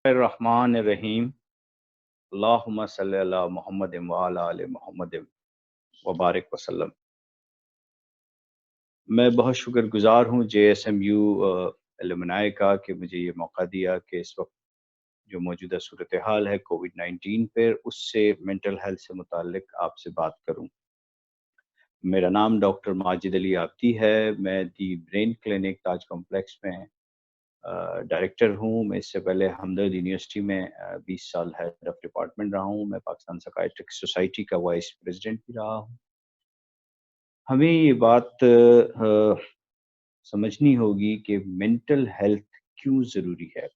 الرحمن الرحیم اللہم صلی علی محمد وعلی آل محمد وبارک وسلم۔ میں بہت شکر گزار ہوں JSMU ایلومنائی کا کہ مجھے یہ موقع دیا کہ اس وقت جو موجودہ صورتحال ہے کووڈ-19 پر اس سے مینٹل ہیلتھ سے متعلق آپ سے بات کروں۔ میرا نام ڈاکٹر ماجد علی آبدی ہے۔ میں دی برین کلینک تاج کمپلیکس میں ڈائریکٹر ہوں۔ میں اس سے پہلے ہمدرد یونیورسٹی میں 20 سال ہیڈ آف ڈپارٹمنٹ رہا ہوں۔ میں پاکستان سائکیاٹرک سوسائٹی کا وائس پریزیڈنٹ بھی رہا ہوں۔ ہمیں یہ بات سمجھنی ہوگی کہ مینٹل ہیلتھ کیوں ضروری ہے۔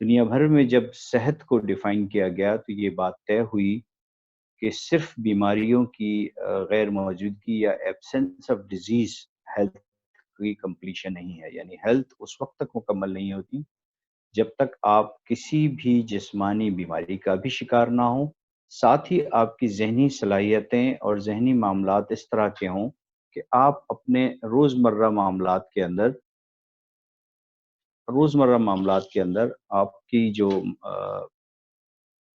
دنیا بھر میں جب صحت کو ڈیفائن کیا گیا تو یہ بات طے ہوئی کہ صرف بیماریوں کی غیر موجودگی یا ایبسنس آف ڈیزیز ہیلتھ کی کمپلیشن نہیں ہے، یعنی ہیلتھ اس وقت تک مکمل نہیں ہوتی جب تک آپ کسی بھی جسمانی بیماری کا بھی شکار نہ ہوں، ساتھ ہی آپ کی ذہنی صلاحیتیں اور ذہنی معاملات اس طرح کے ہوں کہ آپ اپنے روزمرہ معاملات کے اندر آپ کی جو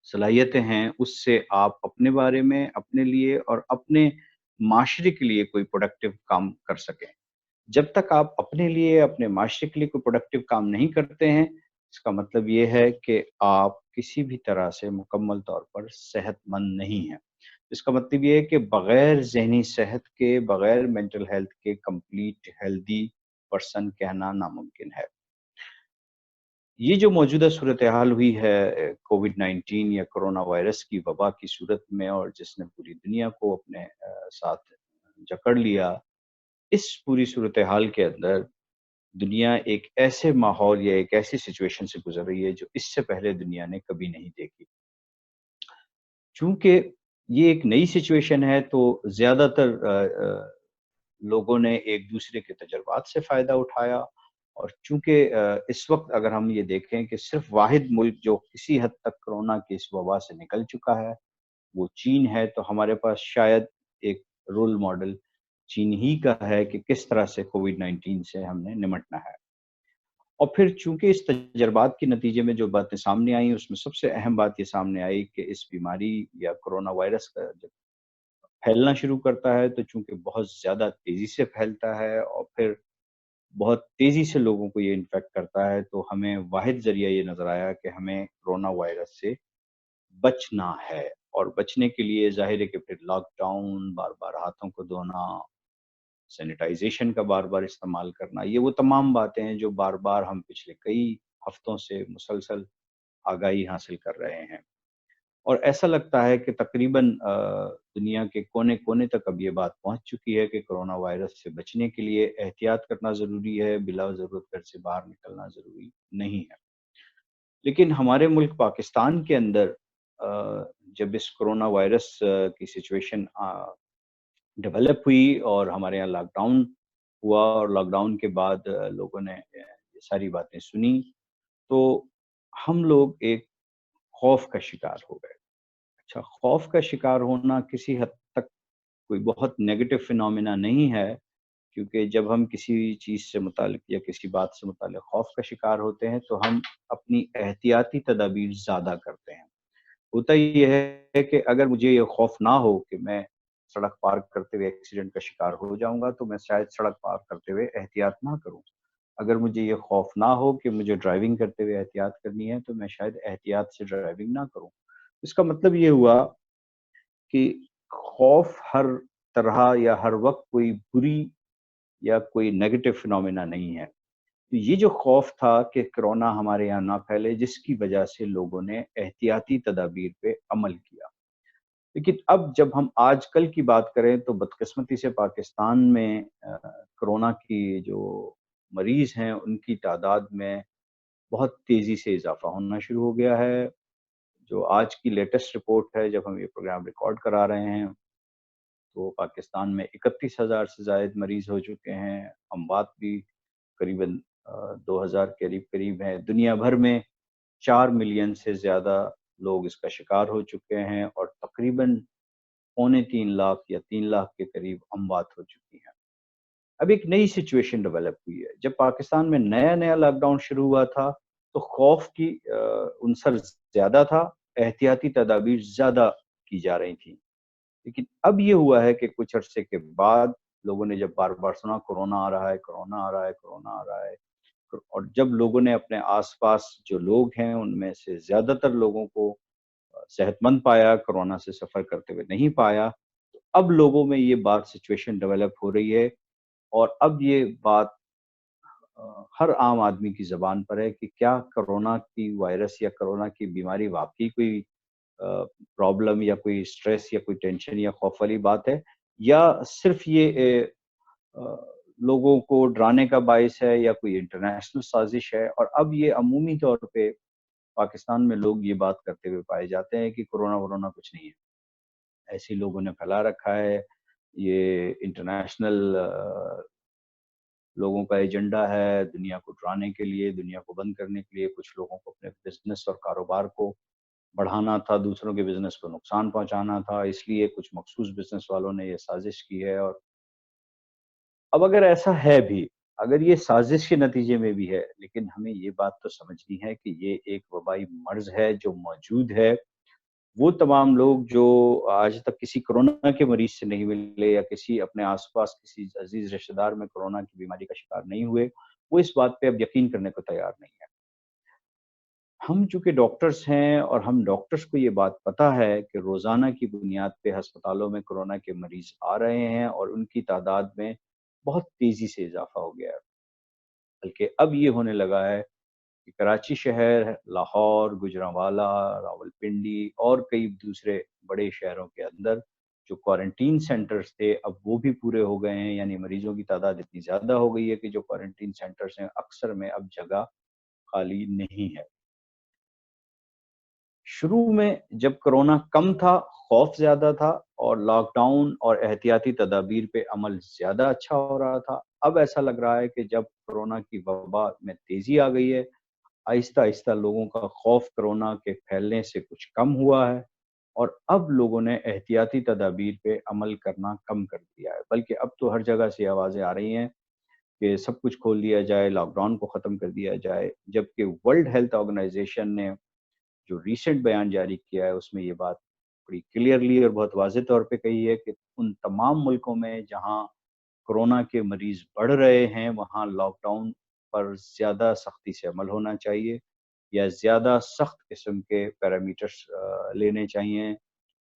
صلاحیتیں ہیں اس سے آپ اپنے بارے میں، اپنے لیے اور اپنے معاشرے کے لیے کوئی پروڈکٹیو کام کر سکیں۔ جب تک آپ اپنے لیے، اپنے معاشرے کے لیے کوئی پروڈکٹیو کام نہیں کرتے ہیں، اس کا مطلب یہ ہے کہ آپ کسی بھی طرح سے مکمل طور پر صحت مند نہیں ہیں۔ اس کا مطلب یہ ہے کہ بغیر ذہنی صحت کے، بغیر مینٹل ہیلتھ کے کمپلیٹ ہیلدی پرسن کہنا ناممکن ہے۔ یہ جو موجودہ صورتحال ہوئی ہے کووڈ-19 یا کرونا وائرس کی وبا کی صورت میں، اور جس نے پوری دنیا کو اپنے ساتھ جکڑ لیا، اس پوری صورتحال کے اندر دنیا ایک ایسے ماحول یا ایک ایسی سچویشن سے گزر رہی ہے جو اس سے پہلے دنیا نے کبھی نہیں دیکھی۔ چونکہ یہ ایک نئی سچویشن ہے تو زیادہ تر لوگوں نے ایک دوسرے کے تجربات سے فائدہ اٹھایا، اور چونکہ اس وقت اگر ہم یہ دیکھیں کہ صرف واحد ملک جو کسی حد تک کرونا کی اس وبا سے نکل چکا ہے وہ چین ہے، تو ہمارے پاس شاید ایک رول ماڈل چین ہی کا ہے کہ کس طرح سے کووڈ-19 سے ہم نے نمٹنا ہے۔ اور پھر چونکہ اس تجربات کے نتیجے میں جو باتیں سامنے آئیں اس میں سب سے اہم بات یہ سامنے آئی کہ اس بیماری یا کرونا وائرس کا جب پھیلنا شروع کرتا ہے تو چونکہ بہت زیادہ تیزی سے پھیلتا ہے اور پھر بہت تیزی سے لوگوں کو یہ انفیکٹ کرتا ہے، تو ہمیں واحد ذریعہ یہ نظر آیا کہ ہمیں کرونا وائرس سے بچنا ہے، اور بچنے کے لیے ظاہر ہے کہ پھر لاک ڈاؤن، بار بار ہاتھوں کو دھونا، سینیٹائزیشن کا بار بار استعمال کرنا، یہ وہ تمام باتیں ہیں جو بار بار ہم پچھلے کئی ہفتوں سے مسلسل آگاہی حاصل کر رہے ہیں۔ اور ایسا لگتا ہے کہ تقریباً دنیا کے کونے کونے تک اب یہ بات پہنچ چکی ہے کہ کرونا وائرس سے بچنے کے لیے احتیاط کرنا ضروری ہے، بلا ضرورت گھر سے باہر نکلنا ضروری نہیں ہے۔ لیکن ہمارے ملک پاکستان کے اندر جب اس کرونا وائرس کی سچویشن ڈیولپ ہوئی اور ہمارے یہاں لاک ڈاؤن ہوا، اور لاک ڈاؤن کے بعد لوگوں نے یہ ساری باتیں سنی، تو ہم لوگ ایک خوف کا شکار ہو گئے۔ اچھا، خوف کا شکار ہونا کسی حد تک کوئی بہت نیگیٹو فینومینا نہیں ہے، کیونکہ جب ہم کسی چیز سے متعلق یا کسی بات سے متعلق خوف کا شکار ہوتے ہیں تو ہم اپنی احتیاطی تدابیر زیادہ کرتے ہیں۔ ہوتا یہ ہے کہ اگر مجھے یہ خوف نہ ہو کہ میں سڑک پار کرتے ہوئے ایکسیڈنٹ کا شکار ہو جاؤں گا تو میں شاید سڑک پار کرتے ہوئے احتیاط نہ کروں۔ اگر مجھے یہ خوف نہ ہو کہ مجھے ڈرائیونگ کرتے ہوئے احتیاط کرنی ہے تو میں شاید احتیاط سے ڈرائیونگ نہ کروں۔ اس کا مطلب یہ ہوا کہ خوف ہر طرح یا ہر وقت کوئی بری یا کوئی نیگیٹو فینومینا نہیں ہے۔ تو یہ جو خوف تھا کہ کرونا ہمارے یہاں نہ پھیلے، جس کی وجہ سے لوگوں نے احتیاطی تدابیر پہ عمل کیا۔ لیکن اب جب ہم آج کل کی بات کریں تو بدقسمتی سے پاکستان میں کرونا کی جو مریض ہیں ان کی تعداد میں بہت تیزی سے اضافہ ہونا شروع ہو گیا ہے۔ جو آج کی لیٹسٹ رپورٹ ہے، جب ہم یہ پروگرام ریکارڈ کرا رہے ہیں تو پاکستان میں 31,000 سے زائد مریض ہو چکے ہیں، اموات بھی قریباً 2,000 کے قریب ہیں۔ دنیا بھر میں 4 ملین سے زیادہ لوگ اس کا شکار ہو چکے ہیں، اور تقریباً 2.25 لاکھ یا 3 لاکھ کے قریب اموات ہو چکی ہیں۔ اب ایک نئی سچویشن ڈیولپ ہوئی ہے۔ جب پاکستان میں نیا لاک ڈاؤن شروع ہوا تھا تو خوف کی عنصر زیادہ تھا، احتیاطی تدابیر زیادہ کی جا رہی تھیں۔ لیکن اب یہ ہوا ہے کہ کچھ عرصے کے بعد لوگوں نے جب بار-بار سنا کورونا آ رہا ہے، کورونا آ رہا ہے، کورونا آ رہا ہے، اور جب لوگوں نے اپنے آس پاس جو لوگ ہیں ان میں سے زیادہ تر لوگوں کو صحت مند پایا، کورونا سے سفر کرتے ہوئے نہیں پایا، تو اب لوگوں میں یہ بات سچویشن ڈیولپ ہو رہی ہے، اور اب یہ بات ہر عام آدمی کی زبان پر ہے کہ کیا کورونا کی وائرس یا کورونا کی بیماری واقعی کوئی پرابلم یا کوئی اسٹریس یا کوئی ٹینشن یا خوف والی بات ہے، یا صرف یہ لوگوں کو ڈرانے کا باعث ہے، یا کوئی انٹرنیشنل سازش ہے۔ اور اب یہ عمومی طور پہ پاکستان میں لوگ یہ بات کرتے ہوئے پائے جاتے ہیں کہ کورونا ورونا کچھ نہیں ہے، ایسے ہی لوگوں نے پھیلا رکھا ہے، یہ انٹرنیشنل لوگوں کا ایجنڈا ہے دنیا کو ڈرانے کے لیے، دنیا کو بند کرنے کے لیے، کچھ لوگوں کو اپنے بزنس اور کاروبار کو بڑھانا تھا، دوسروں کے بزنس کو نقصان پہنچانا تھا، اس لیے کچھ مخصوص بزنس والوں نے یہ سازش کی ہے۔ اور اب اگر ایسا ہے بھی، اگر یہ سازش کے نتیجے میں بھی ہے، لیکن ہمیں یہ بات تو سمجھنی ہے کہ یہ ایک وبائی مرض ہے جو موجود ہے۔ وہ تمام لوگ جو آج تک کسی کورونا کے مریض سے نہیں ملے، یا کسی اپنے آس پاس کسی عزیز رشتہ دار میں کورونا کی بیماری کا شکار نہیں ہوئے، وہ اس بات پہ اب یقین کرنے کو تیار نہیں ہے۔ ہم چونکہ ڈاکٹرز ہیں، اور ہم ڈاکٹرز کو یہ بات پتہ ہے کہ روزانہ کی بنیاد پہ ہسپتالوں میں کورونا کے مریض آ رہے ہیں، اور ان کی تعداد میں بہت تیزی سے اضافہ ہو گیا ہے۔ بلکہ اب یہ ہونے لگا ہے کہ کراچی شہر، لاہور، گوجرانوالا، راولپنڈی اور کئی دوسرے بڑے شہروں کے اندر جو کوارنٹین سینٹرز تھے اب وہ بھی پورے ہو گئے ہیں، یعنی مریضوں کی تعداد اتنی زیادہ ہو گئی ہے کہ جو کوارنٹین سینٹرز ہیں اکثر میں اب جگہ خالی نہیں ہے۔ شروع میں جب کورونا کم تھا، خوف زیادہ تھا، اور لاک ڈاؤن اور احتیاطی تدابیر پہ عمل زیادہ اچھا ہو رہا تھا، اب ایسا لگ رہا ہے کہ جب کورونا کی وبا میں تیزی آ گئی ہے، آہستہ آہستہ لوگوں کا خوف کورونا کے پھیلنے سے کچھ کم ہوا ہے، اور اب لوگوں نے احتیاطی تدابیر پہ عمل کرنا کم کر دیا ہے۔ بلکہ اب تو ہر جگہ سے آوازیں آ رہی ہیں کہ سب کچھ کھول دیا جائے، لاک ڈاؤن کو ختم کر دیا جائے، جبکہ ورلڈ ہیلتھ آرگنائزیشن نے جو ریسنٹ بیان جاری کیا ہے اس میں یہ بات بڑی کلیئرلی اور بہت واضح طور پہ کہی ہے کہ ان تمام ملکوں میں جہاں کورونا کے مریض بڑھ رہے ہیں وہاں لاک ڈاؤن پر زیادہ سختی سے عمل ہونا چاہیے، یا زیادہ سخت قسم کے پیرامیٹرز لینے چاہیے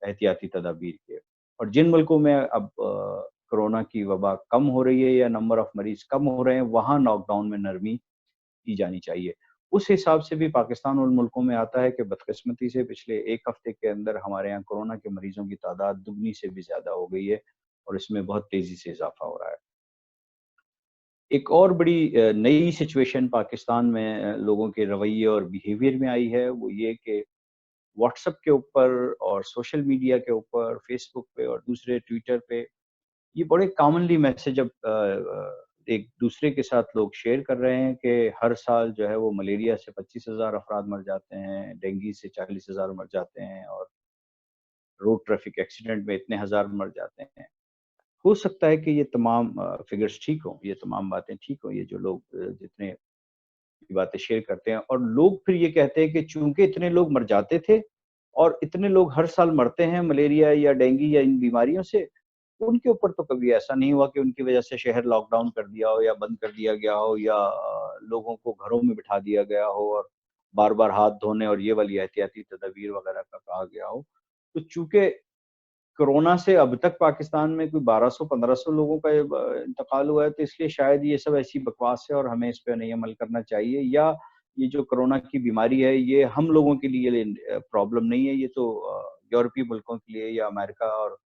احتیاطی تدابیر کے۔ اور جن ملکوں میں اب کورونا کی وبا کم ہو رہی ہے یا نمبر آف مریض کم ہو رہے ہیں، وہاں لاک ڈاؤن میں نرمی کی جانی چاہیے۔ اس حساب سے بھی پاکستان ان ملکوں میں آتا ہے کہ بدقسمتی سے پچھلے ایک ہفتے کے اندر ہمارے یہاں کورونا کے مریضوں کی تعداد دگنی سے بھی زیادہ ہو گئی ہے، اور اس میں بہت تیزی سے اضافہ ہو رہا ہے۔ ایک اور بڑی نئی سچویشن پاکستان میں لوگوں کے رویے اور بیہیویئر میں آئی ہے، وہ یہ کہ واٹس ایپ کے اوپر اور سوشل میڈیا کے اوپر، فیس بک پہ اور دوسرے ٹویٹر پہ، یہ بڑے کامنلی میسج اب ایک دوسرے کے ساتھ لوگ شیئر کر رہے ہیں کہ ہر سال جو ہے وہ ملیریا سے 25,000 افراد مر جاتے ہیں، ڈینگی سے 40,000 مر جاتے ہیں، اور روڈ ٹریفک ایکسیڈنٹ میں اتنے ہزار مر جاتے ہیں۔ ہو سکتا ہے کہ یہ تمام فگرز ٹھیک ہوں، یہ تمام باتیں ٹھیک ہوں، یہ جو لوگ جتنے یہ باتیں شیئر کرتے ہیں، اور لوگ پھر یہ کہتے ہیں کہ چونکہ اتنے لوگ مر جاتے تھے اور اتنے لوگ ہر سال مرتے ہیں ملیریا یا ڈینگی یا ان بیماریوں سے، ان کے اوپر تو کبھی ایسا نہیں ہوا کہ ان کی وجہ سے شہر لاک ڈاؤن کر دیا ہو یا بند کر دیا گیا ہو، یا لوگوں کو گھروں میں بٹھا دیا گیا ہو اور بار بار ہاتھ دھونے اور یہ والی احتیاطی تدابیر وغیرہ کا کہا گیا ہو۔ تو چونکہ کورونا سے اب تک پاکستان میں کوئی 1200-1500 لوگوں کا انتقال ہوا ہے، تو اس لیے شاید یہ سب ایسی بکواس ہے اور ہمیں اس پہ نہیں عمل کرنا چاہیے، یا یہ جو کورونا کی بیماری ہے یہ ہم لوگوں کے لیے پرابلم نہیں ہے، یہ تو یورپی ملکوں کے لیے یا امریکہ اور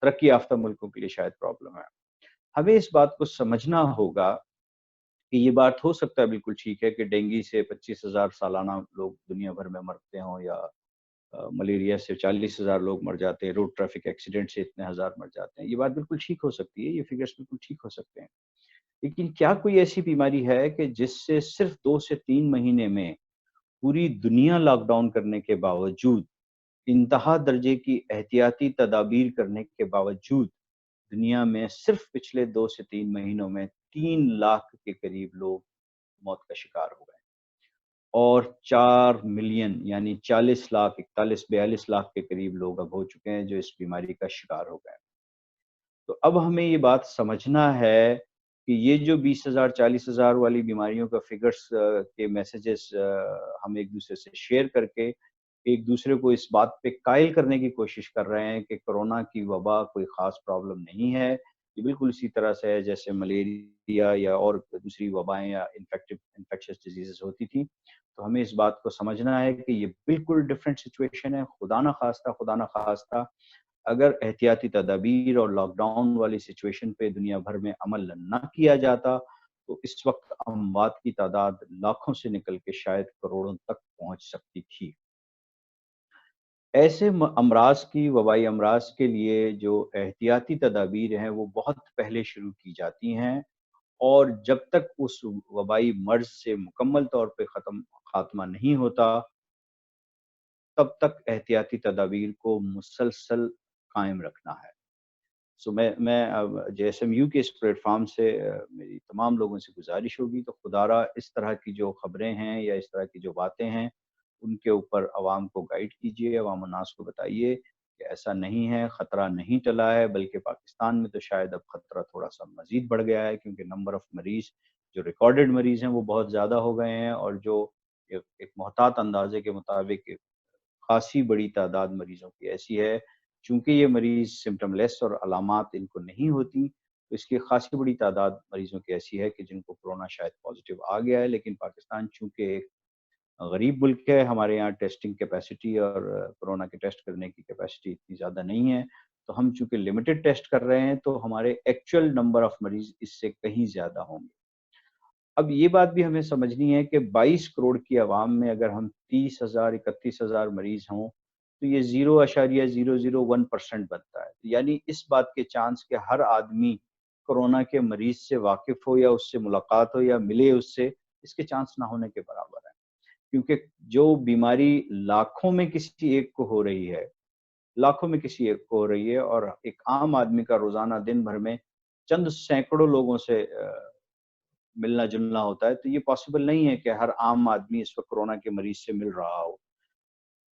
ترقی یافتہ ملکوں کے لیے شاید پرابلم ہے۔ ہمیں اس بات کو سمجھنا ہوگا کہ یہ بات ہو سکتا ہے بالکل ٹھیک ہے کہ ڈینگی سے 25,000 سالانہ لوگ دنیا بھر میں مرتے ہوں، یا ملیریا سے 40,000 لوگ مر جاتے ہیں، روڈ ٹریفک ایکسیڈنٹ سے اتنے ہزار مر جاتے ہیں، یہ بات بالکل ٹھیک ہو سکتی ہے، یہ فگرز بالکل ٹھیک ہو سکتے ہیں۔ لیکن کیا کوئی ایسی بیماری ہے کہ جس سے صرف 2 سے 3 مہینے میں پوری دنیا لاک ڈاؤن کرنے کے باوجود، انتہا درجے کی احتیاطی تدابیر کرنے کے باوجود، دنیا میں صرف پچھلے 2 سے 3 مہینوں میں 3 لاکھ کے قریب لوگ موت کا شکار ہو گئے؟ और 4 मिलियन यानी 40 लाख, 41-42 लाख के करीब लोग अब हो चुके हैं जो इस बीमारी का शिकार हो गए हैं। तो अब हमें ये बात समझना है कि ये जो 20,000 40,000 वाली बीमारियों का फिगर्स के मैसेजेस हम एक-दूसरे से शेयर करके एक दूसरे को इस बात पे कायल करने की कोशिश कर रहे हैं कि कोरोना की वबा कोई ख़ास प्रॉब्लम नहीं है। ये बिल्कुल इसी तरह से है जैसे मलेरिया या और दूसरी वबाएँ या इन्फेक्शियस डिज़ीज़ेज़ होती थी। तो हमें इस बात को समझना है कि ये बिल्कुल डिफरेंट सिचुएशन है। खुदा ना ख़ास्ता अगर एहतियाती तदाबीर और लॉकडाउन वाली सिचुएशन पे दुनिया भर में अमल ना किया जाता, तो इस वक़्त अमवात की तादाद लाखों से निकल के शायद करोड़ों तक पहुँच सकती थी। ऐसे अमराज की वबाई अमराज के लिए जो एहतियाती तदाबीर हैं, वो बहुत पहले शुरू की जाती हैं और जब तक उस वबाई मर्ज़ से मुकम्मल तौर पे ख़ात्मा नहीं होता, तब तक एहतियाती तदाबीर को मुसलसल कायम रखना है। सो मैं अब जेएसएमयू के इस प्लेटफ़ॉर्म से मेरी तमाम लोगों से गुज़ारिश होगी तो खुदारा इस तरह की जो ख़बरें हैं या इस तरह की जो बातें हैं, उनके ऊपर अवाम को गाइड कीजिए, अवाम उन्नास को बताइए कि ऐसा नहीं है, ख़तरा नहीं टला है, बल्कि पाकिस्तान में तो शायद अब ख़तरा थोड़ा-सा मज़ीद बढ़ गया है क्योंकि नंबर ऑफ़ मरीज़ जो रिकॉर्डेड मरीज़ हैं, वो बहुत ज़्यादा हो गए हैं और जो एक मोहतात अंदाज़े के मुताबिक खासी बड़ी तादाद मरीज़ों की ऐसी है, चूँकि ये मरीज़ सिम्पटमलेस और अलामात इनको नहीं होती, तो इसकी खासी बड़ी तादाद मरीज़ों की ऐसी है कि जिनको कोरोना शायद पॉज़िटिव आ गया है, लेकिन पाकिस्तान चूँकि एक गरीब मुल्क है, हमारे यहाँ टेस्टिंग कैपेसिटी और कोरोना के टेस्ट करने की कैपेसिटी इतनी ज़्यादा नहीं है, तो हम चूँकि लिमिटेड टेस्ट कर रहे हैं, तो हमारे एक्चुअल नंबर ऑफ मरीज़ इससे कहीं ज़्यादा होंगे। अब ये बात भी हमें समझनी है कि 22 करोड़ की आवाम में अगर हम 30,000 31,000 मरीज़ हों, तो ये 0.001% बनता है। यानी इस बात के चांस कि हर आदमी कोरोना के मरीज़ से वाकिफ़ हो या उससे मुलाकात हो या मिले उससे, इसके चांस ना होने के बराबर है। क्योंकि जो बीमारी लाखों में किसी एक को हो रही है, लाखों में किसी एक को हो रही है और एक आम आदमी का रोज़ाना दिन भर में चंद सैकड़ों लोगों से मिलना-जुलना होता है, तो ये पॉसिबल नहीं है कि हर आम आदमी इस वक़्त कोरोना के मरीज़ से मिल रहा हो।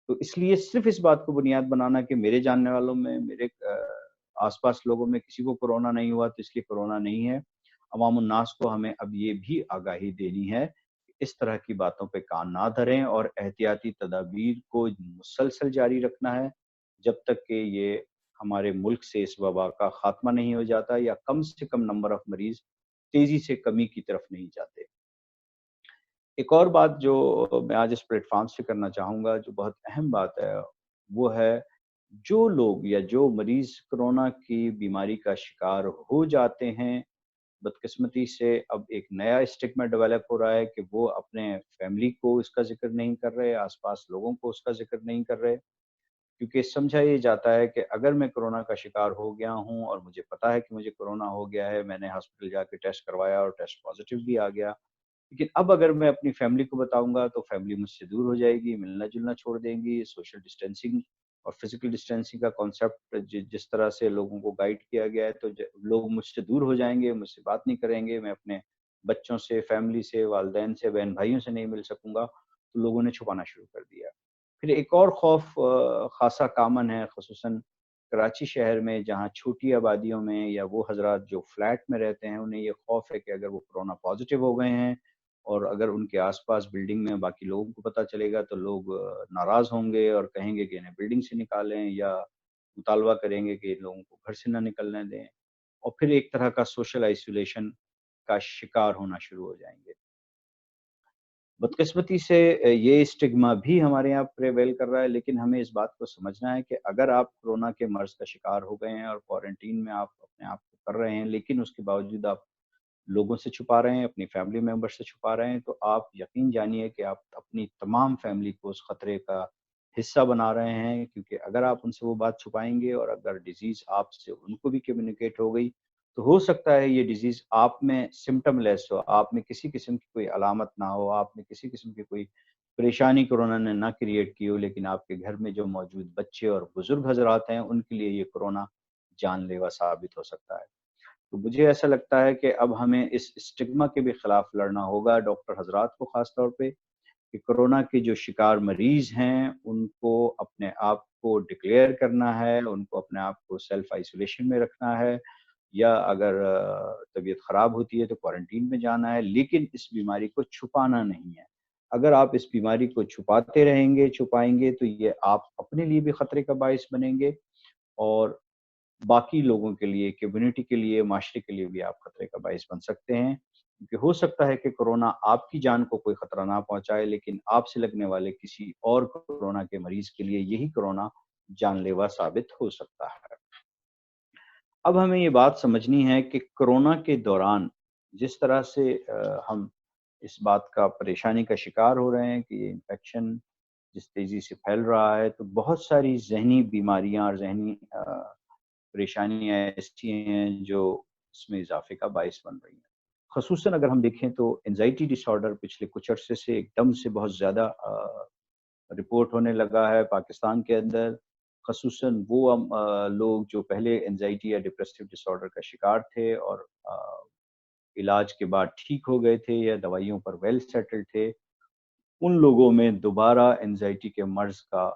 तो इसलिए सिर्फ़ इस बात को बुनियाद बनाना कि मेरे जानने वालों में, मेरे आस-पास लोगों में किसी को कोरोना नहीं हुआ, तो इसलिए कोरोना नहीं है। अवामुन्नास को हमें अब ये भी आगाही देनी है, इस तरह की बातों पे कान ना धरें और एहतियाती तदाबीर को मुसलसल जारी रखना है, जब तक कि ये हमारे मुल्क से इस वबा का ख़ात्मा नहीं हो जाता या कम से कम नंबर ऑफ़ मरीज़ तेज़ी से कमी की तरफ नहीं जाते। एक और बात जो मैं आज इस प्लेटफ़ॉर्म से करना चाहूँगा, जो बहुत अहम बात है, वो है जो लोग या जो मरीज़ कोरोना की बीमारी का शिकार हो जाते हैं, बदकिस्मती से अब एक नया स्टिग्मा डेवलप हो रहा है कि वो अपने फैमिली को इसका ज़िक्र नहीं कर रहे, आस-पास लोगों को उसका ज़िक्र नहीं कर रहे। क्योंकि समझा ये जाता है कि अगर मैं कोरोना का शिकार हो गया हूँ और मुझे पता है कि मुझे कोरोना हो गया है, मैंने हॉस्पिटल जाके टेस्ट करवाया और टेस्ट पॉज़िटिव भी आ गया। लेकिन अब अगर मैं अपनी फैमिली को बताऊँगा तो फैमिली मुझसे दूर हो जाएगी, मिलना-जुलना छोड़ देंगी, सोशल डिस्टेंसिंग और फिज़िकल डिस्टेंसिंग का कॉन्सेप्ट जिस तरह से लोगों को गाइड किया गया है तो लोग मुझसे दूर हो जाएँगे, मुझसे बात नहीं करेंगे, मैं अपने बच्चों से, फैमिली से, वालिदैन से, बहन-भाइयों से नहीं मिल सकूँगा, तो लोगों ने छुपाना शुरू कर दिया। फिर एक और खौफ ख़ासा कॉमन है, ख़ुसूसन कराची शहर में जहाँ छोटी आबादियों में या वो हज़रात जो फ्लैट में रहते हैं, उन्हें ये खौफ है कि अगर वो कोरोना पॉज़िटिव हो गए हैं और अगर उनके आस-पास बिल्डिंग में बाकी लोगों को पता चलेगा तो लोग नाराज़ होंगे और कहेंगे कि इन्हें बिल्डिंग से निकालें या मुतालबा करेंगे कि इन लोगों को घर से ना निकलने दें और फिर एक तरह का सोशल आइसोलेशन का शिकार होना शुरू हो जाएँगे। बदकिस्मती से ये स्टिग्मा भी हमारे यहाँ प्रेवेल कर रहा है, लेकिन हमें इस बात को समझना है कि अगर आप कोरोना के मर्ज़ का शिकार हो गए हैं और क्वारंटीन में आप अपने आप को कर रहे हैं, लेकिन उसके बावजूद आप लोगों से छुपा रहे हैं, अपनी फैमिली मेंबर से छुपा रहे हैं, तो आप यकीन जानिए कि आप अपनी तमाम फैमिली को उस खतरे का हिस्सा बना रहे हैं क्योंकि अगर आप उनसे वो बात छुपाएँगे और अगर डिज़ीज़ आपसे उनको भी कम्युनिकेट हो गई, तो हो सकता है ये डिज़ीज़ आप में सिम्पटमलेस हो, आप में किसी किस्म की कोई अलामत ना हो, आप में किसी किस्म की कोई परेशानी कोरोना ने ना क्रिएट की हो, लेकिन आपके घर में जो मौजूद बच्चे और बुज़ुर्ग हज़रात हैं, उनके लिए ये कोरोना जानलेवा साबित हो सकता है। तो मुझे ऐसा लगता है कि अब हमें इस स्टिग्मा के भी खिलाफ लड़ना होगा डॉक्टर हज़रात को ख़ास तौर पे कि कोरोना के जो शिकार मरीज़ हैं, उनको अपने आप को डिक्लेयर करना है, उनको अपने आप को सेल्फ आइसोलेशन में रखना है, या अगर तबीयत ख़राब होती है तो क्वारंटीन में जाना है, लेकिन इस बीमारी को छुपाना नहीं है। अगर आप इस बीमारी को छुपाते रहेंगे, छुपाएँगे, तो ये आप अपने लिए भी खतरे का बायस बनेंगे और बाकी लोगों के लिए, कम्युनिटी के लिए, माशरे के लिए भी आप खतरे का बायस बन सकते हैं। क्योंकि हो सकता है कि कोरोना आपकी जान को कोई खतरा ना पहुँचाए, लेकिन आपसे लगने वाले किसी और कोरोना के मरीज़ के लिए यही कोरोना जानलेवा साबित हो सकता है। अब हमें ये बात समझनी है कि कोरोना के दौरान जिस तरह से हम इस बात का परेशानी का शिकार हो रहे हैं कि ये इन्फेक्शन जिस तेज़ी से फैल रहा है, तो बहुत सारी ज़हनी बीमारियाँ और ज़हनी परेशानियाँ ऐसी हैं जो इसमें इज़ाफ़े का बायस बन रही हैं। ख़ुसूसन अगर हम देखें तो एंग्ज़ायटी डिसऑर्डर पिछले कुछ अरसे से एकदम से बहुत ज़्यादा रिपोर्ट होने लगा है पाकिस्तान के अंदर। ख़ुसूसन वो लोग जो पहले एंग्ज़ायटी या डिप्रेसिव डिसऑर्डर का शिकार थे और इलाज के बाद ठीक हो गए थे या दवाइयों पर वेल सेटल्ड थे, उन लोगों में दोबारा एंग्ज़ायटी के मर्ज़ का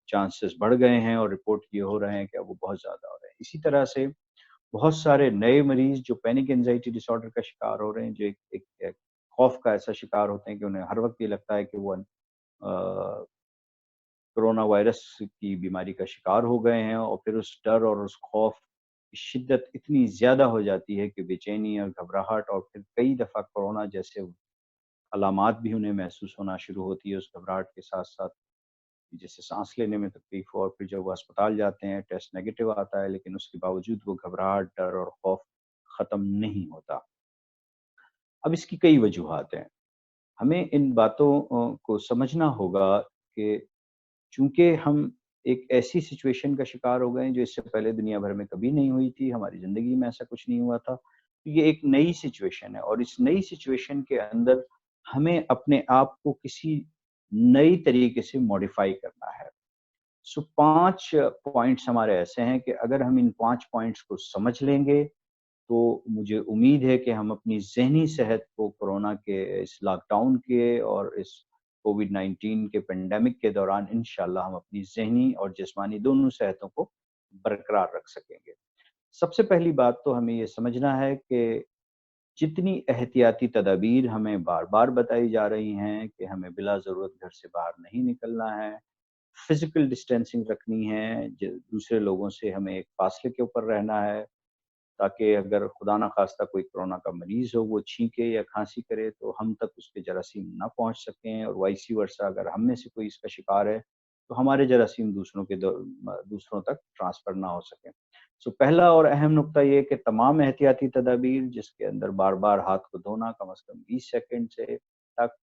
चांसेस बढ़ गए हैं और रिपोर्ट ये हो रहे हैं कि अब वो बहुत ज़्यादा हो रहे हैं। इसी तरह से बहुत सारे नए मरीज़ जो पैनिक एंग्ज़ायटी डिसऑर्डर का शिकार हो रहे हैं, जो एक खौफ़ का ऐसा शिकार होते हैं कि उन्हें हर वक़्त ये लगता है कि वो कोरोना वायरस की बीमारी का शिकार हो गए हैं और फिर उस डर और उस खौफ की शिद्दत इतनी ज़्यादा हो जाती है कि बेचैनी और घबराहट और फिर कई दफ़ा कोरोना जैसे अलामात भी उन्हें महसूस होना शुरू होती है उस घबराहट के साथ-साथ, जैसे साँस लेने में तकलीफ़ हो और फिर जब वो अस्पताल जाते हैं, टेस्ट नेगेटिव आता है, लेकिन उसके बावजूद वो घबराहट, डर और खौफ ख़त्म नहीं होता। अब इसकी कई वजूहात हैं। हमें इन बातों को समझना होगा कि चूँकि हम एक ऐसी सिचुएशन का शिकार हो गए हैं जो इससे पहले दुनिया भर में कभी नहीं हुई थी, हमारी ज़िंदगी में ऐसा कुछ नहीं हुआ था। तो ये एक नई सिचुएशन है और इस नई सिचुएशन के अंदर हमें अपने आप को किसी नई तरीके से मॉडिफ़ाई करना है। सो 5 पॉइंट्स हमारे ऐसे हैं कि अगर हम इन 5 पॉइंट्स को समझ लेंगे, तो मुझे उम्मीद है कि हम अपनी ज़हनी सेहत को कोरोना के इस लॉकडाउन के और इस कोविड-19 के पैंडेमिक के दौरान इंशाअल्लाह हम अपनी ज़हनी और जिस्मानी दोनों सेहतों को बरकरार रख सकेंगे। सबसे पहली बात तो हमें ये समझना है कि जितनी एहतियाती तदाबीर हमें बार-बार बताई जा रही हैं कि हमें बिला ज़रूरत घर से बाहर नहीं निकलना है, फिज़िकल डिस्टेंसिंग रखनी है, दूसरे लोगों से हमें एक फ़ासले के ऊपर रहना है, ताकि अगर खुदा ना ख़ास्ता कोई कोरोना का मरीज़ हो, वो छींके या खाँसी करे तो हम तक उसके जरासीम ना पहुँच सकें और वाइस वर्सा अगर हम में से कोई इसका शिकार है, तो हमारे जरासीम दूसरों तक ट्रांसफ़र ना हो सकें। सो पहला और अहम नुकता ये है कि तमाम एहतियाती तदाबीर जिसके अंदर बार-बार हाथ को धोना, कम से कम 20 सेकंड से तक,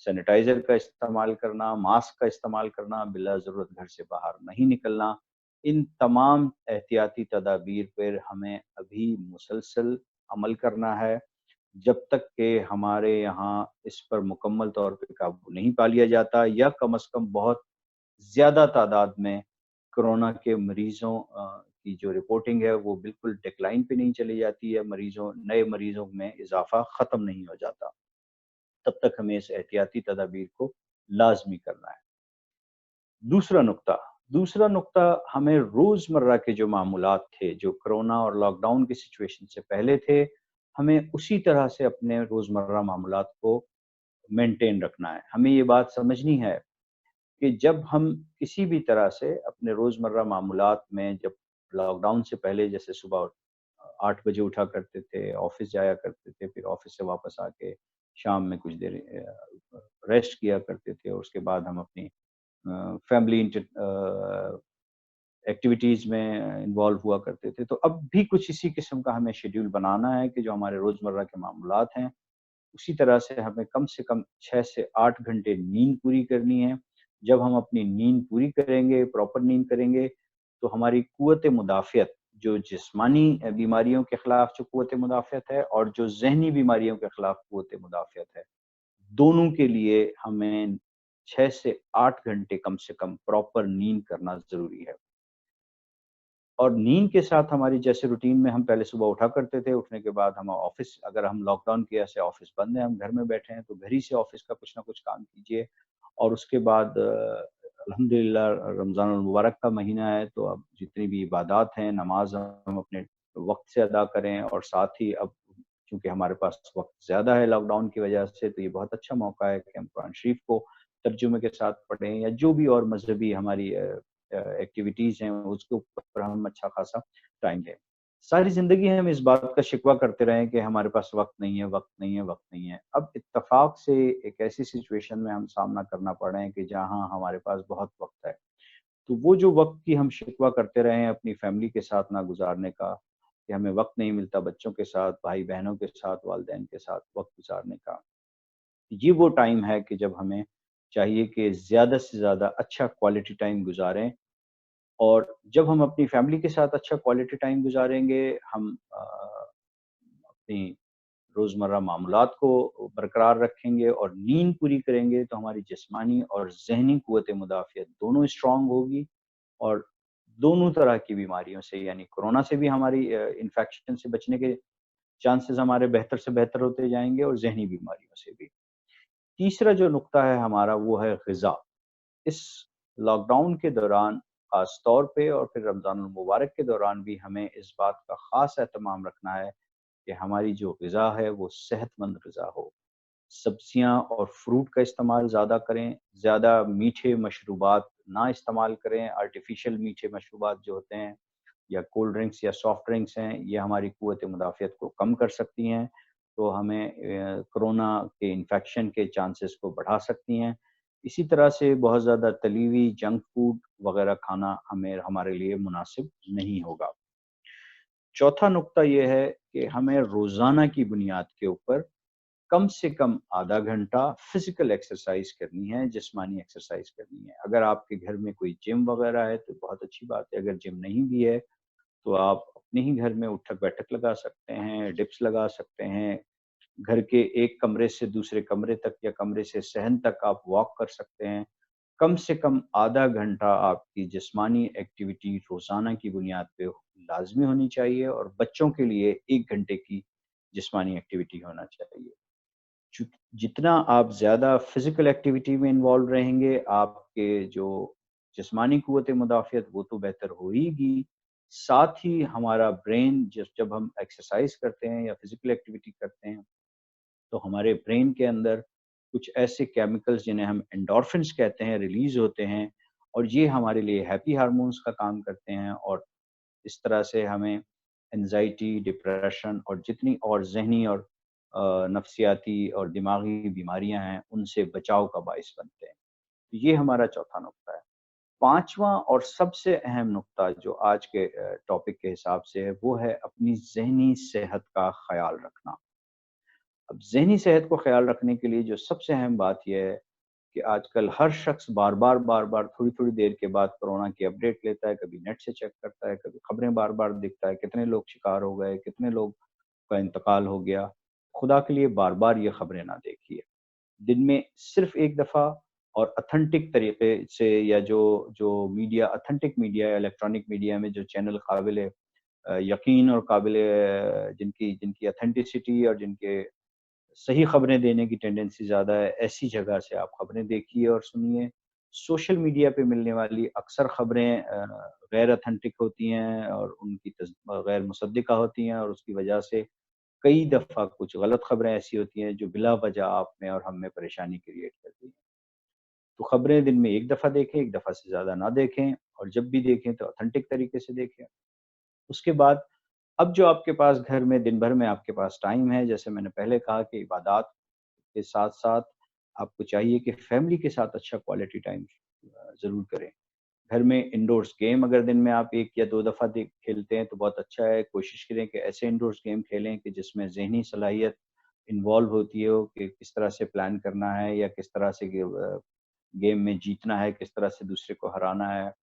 सैनिटाइज़र का इस्तेमाल करना, मास्क का इस्तेमाल करना, बिला ज़रूरत घर से बाहर नहीं निकलना, इन तमाम एहतियाती तदाबीर पर हमें अभी मुसलसल अमल करना है, जब तक कि हमारे यहाँ इस पर मुकम्मल तौर पे काबू नहीं पा लिया जाता या कम से कम बहुत ज़्यादा तादाद में कोरोना के मरीज़ों की जो रिपोर्टिंग है वो बिल्कुल डिक्लाइन पे नहीं चली जाती है, नए मरीज़ों में इज़ाफ़ा ख़त्म नहीं हो जाता। तब तक हमें इस एहतियाती तदाबीर को लाज़मी करना है। दूसरा नुकता दूसरा नुकता हमें रोज़मर्रा के जो मामूलात थे, जो कोरोना और लॉकडाउन की सिचुएशन से पहले थे, हमें उसी तरह से अपने रोज़मर्रा मामूलात को मेंटेन रखना है। हमें ये बात समझनी है कि जब हम किसी भी तरह से अपने रोज़मर्रा मामूलात में जब लॉकडाउन से पहले जैसे सुबह 8 बजे उठा करते थे, ऑफ़िस जाया करते थे, फिर ऑफ़िस से वापस आके शाम में कुछ देर रेस्ट किया करते थे और उसके बाद हम अपनी फैमिली एक्टिविटीज़ में इन्वॉल्व हुआ करते थे। तो अब भी कुछ इसी किस्म का हमें शेड्यूल बनाना है कि जो हमारे रोज़मर्रा के मामूलात हैं, उसी तरह से कम 6 से 8 घंटे नींद पूरी करनी है। जब हम अपनी नींद पूरी करेंगे, प्रॉपर नींद करेंगे, तो हमारी क़ुव्वत मुदाफ़ियत जो जिस्मानी बीमारियों के ख़िलाफ़ जो क़ुव्वत मुदाफ़ियत है और जो ज़हनी बीमारियों के ख़िलाफ़ क़ुव्वत मुदाफ़ियत है, दोनों के लिए हमें 6 से 8 घंटे कम से कम प्रॉपर नींद करना ज़रूरी है। और नींद के साथ हमारी जैसे रूटीन में हम पहले सुबह उठा करते थे, उठने के बाद हम ऑफ़िस, अगर हम लॉकडाउन की वजह से ऑफ़िस बंद है, हम घर में बैठे हैं, तो घर ही से ऑफ़िस का कुछ ना कुछ काम कीजिए। और उसके बाद अल्हम्दुलिल्लाह रमज़ानुल मुबारक का महीना है, तो अब जितनी भी इबादत हैं, नमाज़ हम अपने वक़्त से अदा करें, और साथ ही अब चूँकि हमारे पास वक़्त ज़्यादा है लॉकडाउन की वजह से, तो ये बहुत अच्छा मौका है कि हम कुरान शरीफ को तर्जुमे के साथ पढ़ें, या जो भी और मज़हबी हमारी एक्टिविटीज़ हैं, उसके ऊपर हम अच्छा खासा टाइम दें। सारी ज़िंदगी हम इस बात का शिकवा करते रहे हैं कि हमारे पास वक़्त नहीं है, वक़्त नहीं है, वक़्त नहीं है। अब इत्तेफ़ाक से एक ऐसी सिचुएशन में हम सामना करना पड़ रहे हैं कि जहाँ हमारे पास बहुत वक़्त है। तो वो जो वक़्त की हम शिकवा करते रहे हैं अपनी फ़ैमिली के साथ ना गुज़ारने का, कि हमें वक़्त नहीं मिलता बच्चों के साथ, भाई-बहनों के साथ, वालिदैन के साथ वक़्त गुज़ारने का। ये वो टाइम है कि जब हमें चाहिए कि ज़्यादा से ज़्यादा अच्छा क्वालिटी टाइम गुज़ारें, और जब हम अपनी फैमिली के साथ अच्छा क्वालिटी टाइम गुज़ारेंगे, हम अपनी रोज़मर्रा मामूलात को बरकरार रखेंगे और नींद पूरी करेंगे, तो हमारी जिस्मानी और ज़हनी क़ुव्वत मुदाफ़ियत दोनों स्ट्रॉन्ग होगी, और दोनों तरह की बीमारियों से, यानी कोरोना से भी हमारी इन्फेक्शन से बचने के चांसेज़ हमारे बेहतर से बेहतर होते जाएँगे, और ज़हनी बीमारियों से भी। तीसरा जो नुक्ता है हमारा, वो है ग़िज़ा। इस लॉकडाउन के दौरान ख़ास तौर पे, और फिर रमज़ानुल मुबारक के दौरान भी, हमें इस बात का ख़ास एहतमाम रखना है कि हमारी जो ग़िज़ा है वो सेहतमंद ग़िज़ा हो। सब्ज़ियाँ और फ्रूट का इस्तेमाल ज़्यादा करें, ज़्यादा मीठे मशरूबात ना इस्तेमाल करें, आर्टिफ़िशियल मीठे मशरूबात जो होते हैं, या कोल्ड ड्रिंक्स या सॉफ्ट ड्रिंक्स हैं, ये हमारी क़ुव्वत मुदाफ़ियत को कम कर सकती हैं, तो हमें कोरोना के इन्फेक्शन के चांसेस को बढ़ा सकती हैं। इसी तरह से बहुत ज़्यादा तली हुई जंक फूड वग़ैरह खाना हमें हमारे लिए मुनासिब नहीं होगा। चौथा नुक्ता ये है कि हमें रोज़ाना की बुनियाद के ऊपर कम से कम आधा घंटा फ़िज़िकल एक्सरसाइज़ करनी है, जिस्मानी एक्सरसाइज़ करनी है। अगर आपके घर में कोई जिम वग़ैरह है तो बहुत अच्छी बात है, अगर जिम नहीं भी है तो आप अपने ही घर में उठक-बैठक लगा सकते हैं, डिप्स लगा सकते हैं। घर के एक कमरे से दूसरे कमरे तक, या कमरे से सहन तक आप वॉक कर सकते हैं। कम से कम आधा घंटा आपकी जिस्मानी एक्टिविटी रोज़ाना की बुनियाद पे लाज़मी होनी चाहिए, और बच्चों के लिए 1 घंटे की जिस्मानी एक्टिविटी होना चाहिए। जु जितना आप ज़्यादा फ़िज़िकल एक्टिविटी में इन्वॉल्व रहेंगे, आपके जो जिस्मानी क़ुव्वत मुदाफ़ियत वो तो बेहतर होएगी, साथ ही हमारा ब्रेन, जब हम एक्सरसाइज़ करते हैं या फ़िज़िकल एक्टिविटी करते हैं, तो हमारे ब्रेन के अंदर कुछ ऐसे केमिकल्स जिन्हें हम एंडोर्फिन्स कहते हैं, रिलीज़ होते हैं, और ये हमारे लिए हैप्पी हार्मोन्स का काम करते हैं, और इस तरह से हमें एंग्ज़ायटी, डिप्रेशन और जितनी और ज़हनी और नफ़सियाती और दिमागी बीमारियाँ हैं, उनसे बचाव का बाइस बनते हैं। तो ये हमारा चौथा नुक्ता है। पाँचवाँ और सबसे अहम नुक्ता जो आज के टॉपिक के हिसाब से है, वो है अपनी ज़हनी सेहत का ख़याल रखना। अब ज़हनी सेहत को ख़याल रखने के लिए जो सबसे अहम बात ये है कि आजकल हर शख़्स बार-बार, थोड़ी-थोड़ी देर के बाद कोरोना की अपडेट लेता है, कभी नेट से चेक करता है, कभी खबरें बार-बार देखता है, कितने लोग शिकार हो गए, कितने लोग का इंतकाल हो गया। खुदा के लिए बार-बार ये खबरें ना देखिए। दिन में सिर्फ़ 1 दफ़ा, और ऑथेंटिक तरीक़े से, या जो जो मीडिया ऑथेंटिक मीडिया या इलेक्ट्रॉनिक मीडिया में जो चैनल काबिल यकीन और काबिल जिनकी जिनकी ऑथेंटिसिटी और जिनके सही खबरें देने की टेंडेंसी ज़्यादा है, ऐसी जगह से आप खबरें देखिए और सुनिए। सोशल मीडिया पे मिलने वाली अक्सर खबरें गैर ऑथेंटिक होती हैं, और उनकी गैर मुसद्दिक़ा होती हैं, और उसकी वजह से कई दफ़ा कुछ गलत खबरें ऐसी होती हैं जो बिला वजह आप में और हम में परेशानी क्रिएट करती हैं। तो खबरें दिन में 1 दफ़ा देखें, 1 दफ़ा से ज़्यादा ना देखें, और जब भी देखें तो ऑथेंटिक तरीके से देखें। उसके बाद अब जो आपके पास घर में दिन भर में आपके पास टाइम है, जैसे मैंने पहले कहा कि इबादत के साथ-साथ आपको चाहिए कि फैमिली के साथ अच्छा क्वालिटी टाइम ज़रूर करें। घर में इंडोर्स गेम अगर दिन में आप 1 या 2 दफ़ा दे खेलते हैं तो बहुत अच्छा है। कोशिश करें कि ऐसे इंडोर्स गेम खेलें कि जिसमें ज़हनी सलाहियत इन्वॉल्व होती हो, कि किस तरह से प्लान करना है, या किस तरह से गेम में जीतना है, किस तरह से दूसरे को हराना है।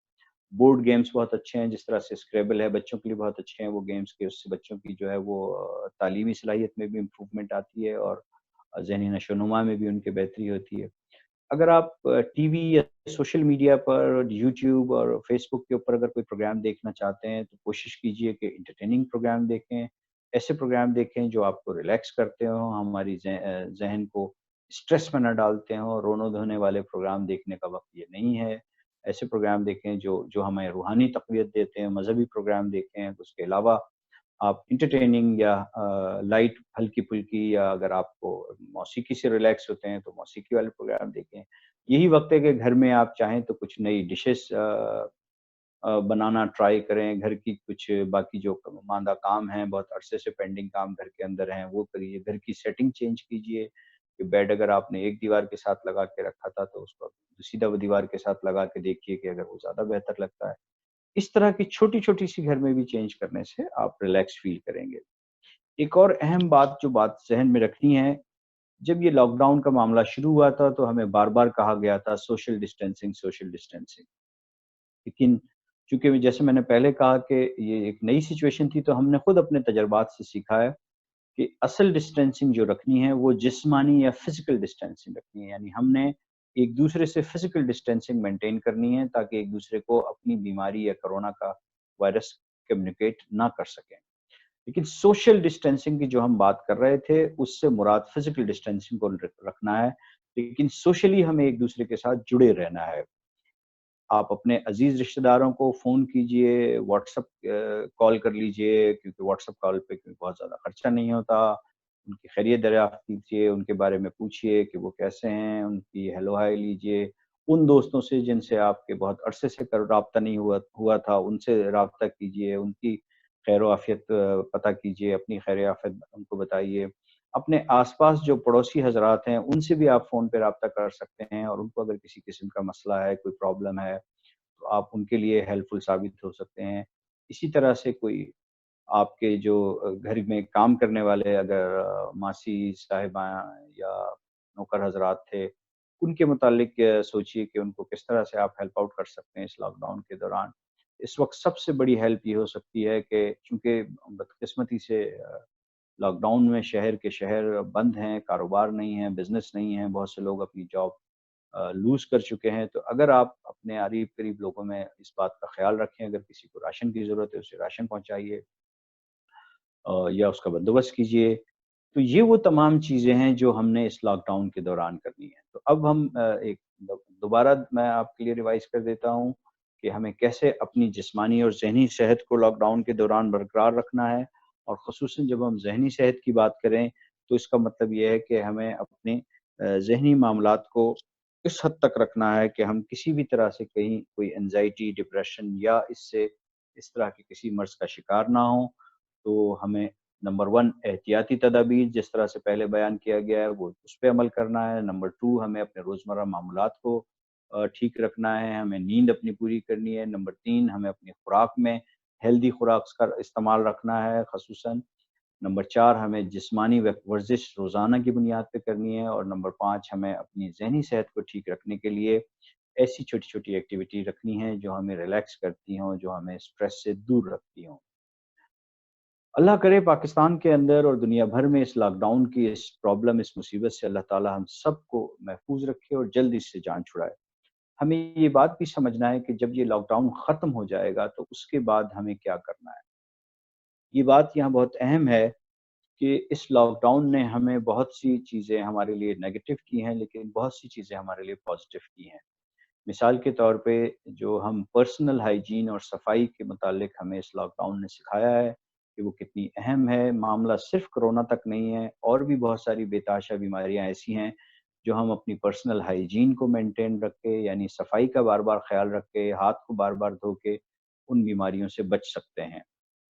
बोर्ड गेम्स बहुत अच्छे हैं, जिस तरह से स्क्रैबल है, बच्चों के लिए बहुत अच्छे हैं वो गेम्स, कि उससे बच्चों की जो है वो तालीमी सलाहियत में भी इम्प्रूवमेंट आती है, और ज़हनी नशो-नुमा में भी उनकी बेहतरी होती है। अगर आप टीवी या सोशल मीडिया पर यूट्यूब और फेसबुक के ऊपर अगर कोई प्रोग्राम देखना चाहते हैं, तो कोशिश कीजिए कि एंटरटेनिंग प्रोग्राम देखें। ऐसे प्रोग्राम देखें जो आपको रिलैक्स करते हों, हमारी ज़हन को स्ट्रेस में ना डालते हों, रोने-धोने वाले प्रोग्राम देखने का वक़्त ये नहीं है। ऐसे प्रोग्राम देखें जो जो हमें रूहानी तक़वियत देते हैं, मज़हबी प्रोग्राम देखें। उसके अलावा आप एंटरटेनिंग या लाइट हल्की-फुल्की, या अगर आपको मौसीकी से रिलैक्स होते हैं, तो मौसीकी वाले प्रोग्राम देखें। यही वक़्त है कि घर में आप चाहें तो कुछ नई डिशेज़ बनाना ट्राई करें, घर की कुछ बाकी जो माँदा काम हैं, बहुत अरसे से पेंडिंग काम घर के अंदर हैं, वो करिए। घर की सेटिंग चेंज कीजिए, कि बेड अगर आपने एक दीवार के साथ लगा के रखा था, तो उसको सीधा वो दीवार के साथ लगा के देखिए कि अगर वो ज़्यादा बेहतर लगता है। इस तरह की छोटी-छोटी सी घर में भी चेंज करने से आप रिलैक्स फ़ील करेंगे। एक और अहम बात जो बात ज़हन में रखनी है, जब ये लॉकडाउन का मामला शुरू हुआ था, तो हमें बार-बार कहा गया था सोशल डिस्टेंसिंग। लेकिन चूँकि जैसे मैंने पहले कहा कि ये एक नई सिचुएशन थी, तो हमने खुद अपने तजुर्बात से सीखा है कि असल डिस्टेंसिंग जो रखनी है, वो जिस्मानी या फ़िज़िकल डिस्टेंसिंग रखनी है। यानी हमने एक-दूसरे से फ़िज़िकल डिस्टेंसिंग मेंटेन करनी है, ताकि एक-दूसरे को अपनी बीमारी या कोरोना का वायरस कम्युनिकेट ना कर सकें। लेकिन सोशल डिस्टेंसिंग की जो हम बात कर रहे थे, उससे मुराद फ़िज़िकल डिस्टेंसिंग को रखना है, लेकिन सोशली हमें एक-दूसरे के साथ जुड़े रहना है। आप अपने अज़ीज़ रिश्तेदारों को फ़ोन कीजिए, व्हाट्सएप कॉल कर लीजिए, क्योंकि व्हाट्सएप कॉल पे कोई बहुत ज़्यादा खर्चा नहीं होता। उनकी खैरियत दरियाफ़्त कीजिए, उनके बारे में पूछिए कि वो कैसे हैं, उनकी हेलो हाय लीजिए। उन दोस्तों से जिनसे आपके बहुत अरसे से राब्ता नहीं हुआ हुआ था, उनसे राब्ता कीजिए, उनकी खैर-ओ-आफ़ियत पता कीजिए, अपनी खैर-ए-आफ़ियत उनको बताइए। अपने आस-पास जो पड़ोसी हज़रात हैं, उनसे भी आप फ़ोन पे राब्ता कर सकते हैं, और उनको अगर किसी किस्म का मसला है, कोई प्रॉब्लम है, तो आप उनके लिए हेल्पफुल साबित हो सकते हैं। इसी तरह से कोई आपके जो घर में काम करने वाले अगर मासी साहिबा या नौकर हज़रात थे, उनके मुतालिक सोचिए कि उनको किस तरह से आप हेल्प आउट कर सकते हैं इस लॉकडाउन के दौरान। इस वक़्त सबसे बड़ी हेल्प ये हो सकती है कि चूँकि बदकिस्मती से लॉकडाउन में शहर के शहर बंद हैं, कारोबार नहीं है, बिज़नेस नहीं है, बहुत से लोग अपनी जॉब लूज़ कर चुके हैं। तो अगर आप अपने करीब लोगों में इस बात का ख़्याल रखें, अगर किसी को राशन की ज़रूरत है, उसे राशन पहुँचाइए, या उसका बंदोबस्त कीजिए। तो ये वो तमाम चीज़ें हैं जो हमने इस लॉकडाउन के दौरान करनी है। तो अब हम एक दोबारा मैं आपके लिए रिवाइज़ कर देता हूँ कि हमें कैसे अपनी जिस्मानी और ज़हनी सेहत को लॉकडाउन के दौरान बरकरार रखना है, और ख़ुसूसन जब हम ज़हनी सेहत की बात करें, तो इसका मतलब ये है कि हमें अपने ज़हनी मामलात को इस हद तक रखना है कि हम किसी भी तरह से कहीं कोई एंग्ज़ायटी, डिप्रेशन या इससे इस तरह के किसी मर्ज़ का शिकार ना हों। तो हमें नंबर 1 एहतियाती तदाबीर जिस तरह से पहले बयान किया गया है, वो उस पे अमल करना है। नंबर 2 हमें अपने रोज़मर्रा मामूलात को ठीक रखना है, हमें नींद अपनी पूरी करनी है। नंबर 3 हमें अपनी खुराक में हेल्दी खुराक का इस्तेमाल रखना है ख़ुसूसन। नंबर 4 हमें जिस्मानी वर्ज़िश रोज़ाना की बुनियाद पे करनी है, और नंबर 5 हमें अपनी ज़हनी सेहत को ठीक रखने के लिए ऐसी छोटी-छोटी एक्टिविटी रखनी है जो हमें रिलैक्स करती हों, जो हमें स्ट्रेस से दूर रखती हों। अल्लाह करे पाकिस्तान के अंदर और दुनिया भर में इस लॉकडाउन की इस प्रॉब्लम, इस मुसीबत से अल्लाह ताला हम सबको महफूज़ रखे और जल्द इससे जान छुड़ाए। हमें ये बात भी समझना है कि जब ये लॉकडाउन ख़त्म हो जाएगा, तो उसके बाद हमें क्या करना है। ये बात यहाँ बहुत अहम है कि इस लॉकडाउन ने हमें बहुत सी चीज़ें हमारे लिए नेगेटिव की हैं, लेकिन बहुत सी चीज़ें हमारे लिए पॉज़िटिव की हैं। मिसाल के तौर पे जो हम पर्सनल हाइजीन और सफाई के मुतालिक हमें इस लॉकडाउन ने सिखाया है कि वो कितनी अहम है। मामला सिर्फ़ कोरोना तक नहीं है, और भी बहुत सारी बेताशा बीमारियाँ ऐसी हैं, जो हम अपनी पर्सनल हाइजीन को मेंटेन रख के, यानी सफाई का बार-बार ख़्याल रख के, हाथ को बार-बार धो के, उन बीमारियों से बच सकते हैं।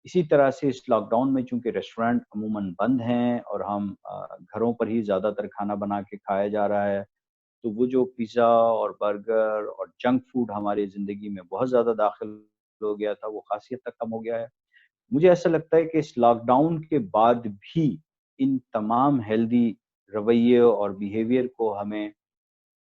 इसी तरह से इस लॉकडाउन में चूँकि रेस्टोरेंट अमूमन बंद हैं, और हम घरों पर ही ज़्यादातर खाना बना के खाया जा रहा है, तो वो जो पिज़्ज़ा और बर्गर और जंक फूड हमारी ज़िंदगी में बहुत ज़्यादा दाख़िल हो गया था, वो ख़ासी हद तक कम हो गया है। मुझे ऐसा लगता है कि इस लॉकडाउन के बाद भी इन तमाम हेल्दी रवैये और बिहेवियर को हमें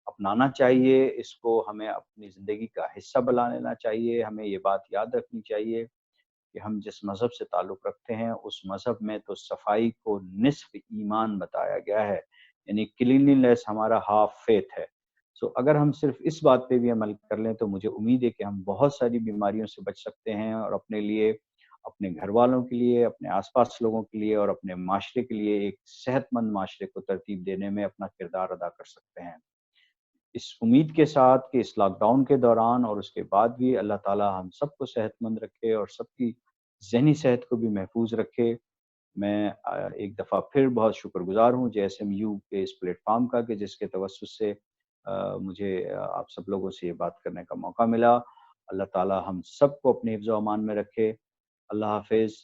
अपनाना चाहिए, इसको हमें अपनी ज़िंदगी का हिस्सा बना लेना चाहिए। हमें ये बात याद रखनी चाहिए कि हम जिस मज़हब से ताल्लुक़ रखते हैं, उस मज़हब में तो सफाई को निस्फ़ ईमान बताया गया है। यानी क्लीनलीनेस हमारा हाफ़ फ़ेथ है। अगर हम सिर्फ़ इस बात पे भी अमल कर लें, तो मुझे उम्मीद है कि हम बहुत सारी बीमारियों से बच सकते हैं और अपने लिए, अपने घरवालों के लिए, अपने आस-पास लोगों के लिए और अपने माशरे के लिए एक सेहतमंद माशरे को तरतीब देने में अपना किरदार अदा कर सकते हैं। इस उम्मीद के साथ कि इस लॉकडाउन के दौरान और उसके बाद भी अल्लाह ताला हम सबको सेहतमंद रखे और सबकी ज़हनी सेहत को भी महफूज़ रखे। मैं एक दफ़ा फिर बहुत शुक्रगुज़ार हूँ जेएसएमयू के इस प्लेटफ़ॉर्म का कि जिसके तवज्जुह से मुझे आप सब लोगों से ये बात करने का मौका मिला। अल्लाह ताला हम सबको अपने हिफ्ज़-ओ-अमान में रखे। अल्लाह हाफ़िज़।